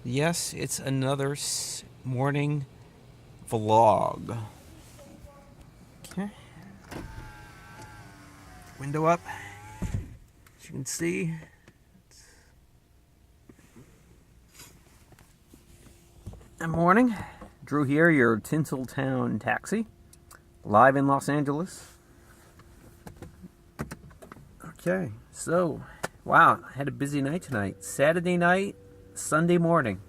Yes, it's another morning vlog. Okay, window up. As you can see, good morning. Drew here, your Tinsel Town taxi, live in Los Angeles. Okay, so, wow, I had a busy night tonight. Saturday night, Sunday morning.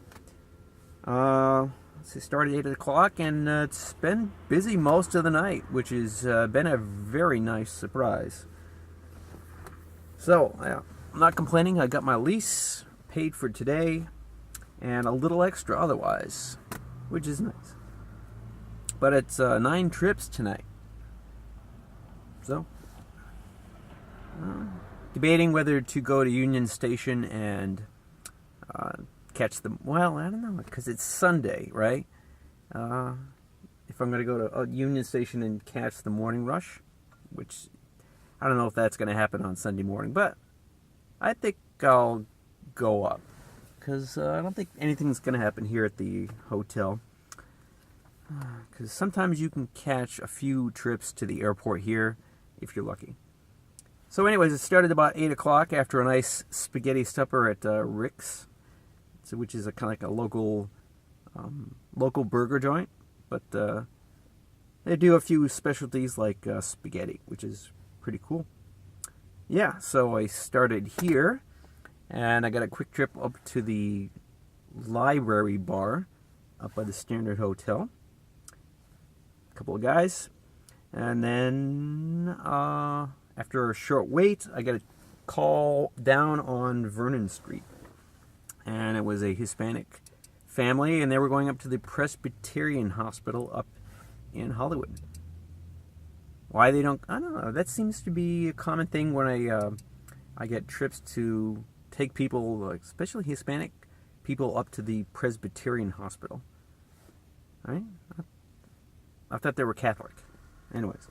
It started at 8 o'clock, and it's been busy most of the night, which has been a very nice surprise. So, I'm not complaining. I got my lease paid for today, and a little extra otherwise, which is nice. But it's 9 trips tonight. So, debating whether to go to Union Station and catch them. Well, I don't know, because it's Sunday, right? If I'm going to go to Union Station and catch the morning rush, which I don't know if that's going to happen on Sunday morning, but I think I'll go up, because I don't think anything's going to happen here at the hotel, because sometimes you can catch a few trips to the airport here if you're lucky. So anyways, it started about 8 o'clock after a nice spaghetti supper at Rick's, which is kind of like a local burger joint, but they do a few specialties like spaghetti, which is pretty cool. Yeah, so I started here, and I got a quick trip up to the library bar up by the Standard Hotel. A couple of guys, and then after a short wait, I got a call down on Vernon Street, and it was a Hispanic family, and they were going up to the Presbyterian Hospital up in Hollywood. Why they don't, I don't know. That seems to be a common thing when I get trips to take people, especially Hispanic people, up to the Presbyterian Hospital. Right? I thought they were Catholic. Anyways.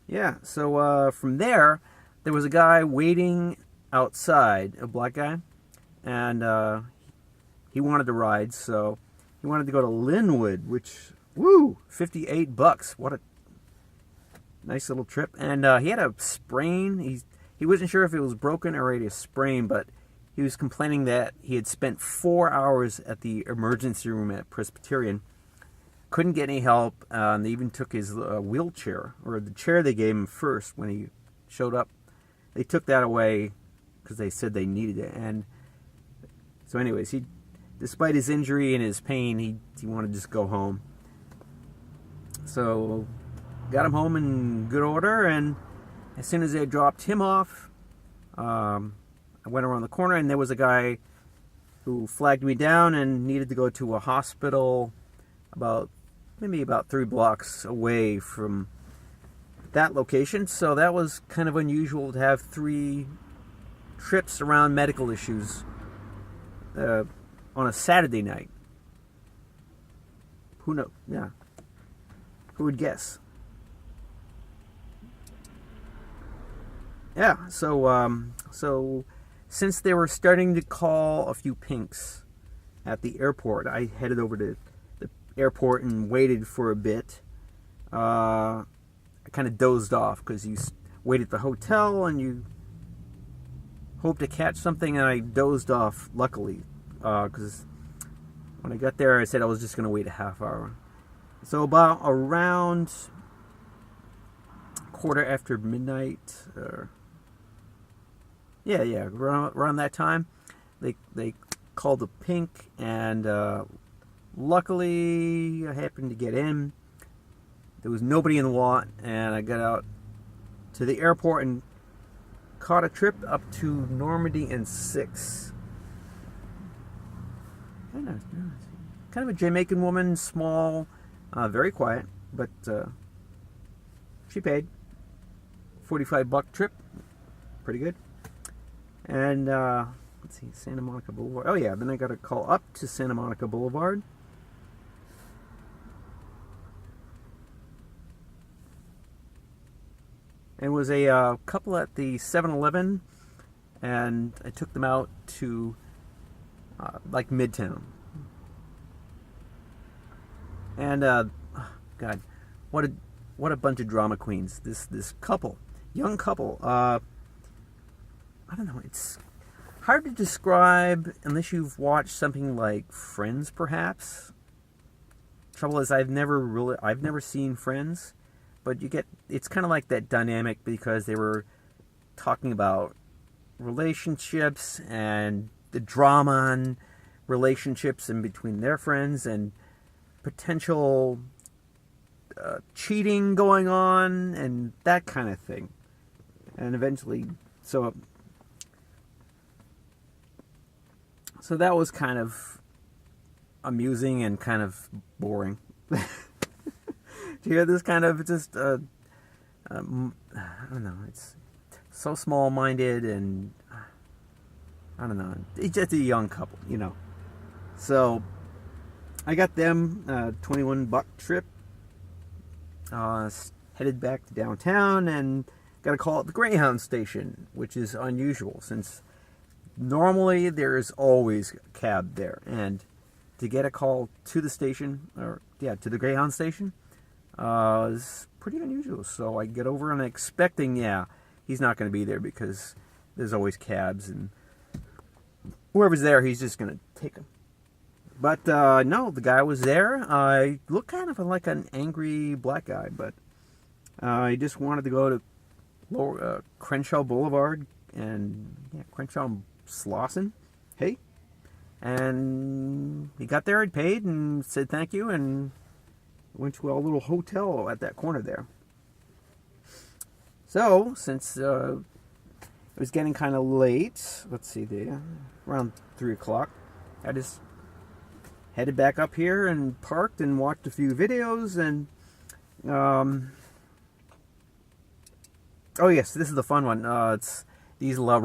Yeah, so from there was a guy waiting outside, a black guy, and he wanted to ride, so he wanted to go to Linwood, which, woo, $58. What a nice little trip. And he had a sprain. He wasn't sure if it was broken or a sprain, but he was complaining that he had spent 4 hours at the emergency room at Presbyterian, couldn't get any help, and they even took his wheelchair, or the chair they gave him first when he showed up. They took that away because they said they needed it. And so anyways, despite his injury and his pain, he wanted to just go home. So got him home in good order, and as soon as they dropped him off, I went around the corner, and there was a guy who flagged me down and needed to go to a hospital maybe about 3 blocks away from that location. So that was kind of unusual to have 3 trips around medical issues on a Saturday night. Who knows? Yeah. Who would guess? Yeah, so since they were starting to call a few pinks at the airport, I headed over to the airport and waited for a bit. I kind of dozed off because you wait at the hotel and you hope to catch something, and I dozed off, luckily, because when I got there, I said I was just going to wait a half hour. So about around quarter after midnight, around that time, they called the pink, and luckily I happened to get in. There was nobody in the lot, and I got out to the airport and caught a trip up to Normandy and 6. Kind of a Jamaican woman, small, very quiet, but she paid. $45 trip, pretty good. And let's see, Santa Monica Boulevard. Oh yeah, then I got a call up to Santa Monica Boulevard. And was a couple at the 7-Eleven and I took them out to like Midtown. And God, what a bunch of drama queens. This couple, young couple. I don't know. It's hard to describe unless you've watched something like Friends, perhaps. Trouble is, I've never seen Friends, but it's kind of like that dynamic because they were talking about relationships and the drama on relationships in between their friends and potential cheating going on and that kind of thing. And eventually, so that was kind of amusing and kind of boring. Do you hear this kind of just I don't know, it's so small-minded, and I don't know, it's just a young couple, you know. So I got them $21 trip, headed back to downtown, and got a call at the Greyhound station, which is unusual since normally there's always a cab there, and to get a call to the station, to the Greyhound station, is pretty unusual. So I get over and I'm expecting, he's not going to be there because there's always cabs, and whoever's there, he's just going to take him. But no, the guy was there. I looked kind of like an angry black guy, but he just wanted to go to Lower Crenshaw Boulevard and Crenshaw and Slauson. Hey. And he got there, I'd paid, and said thank you, and went to a little hotel at that corner there. So, since it was getting kind of late, let's see, around 3 o'clock, I just headed back up here and parked and watched a few videos, and oh yes, this is the fun one. It's these La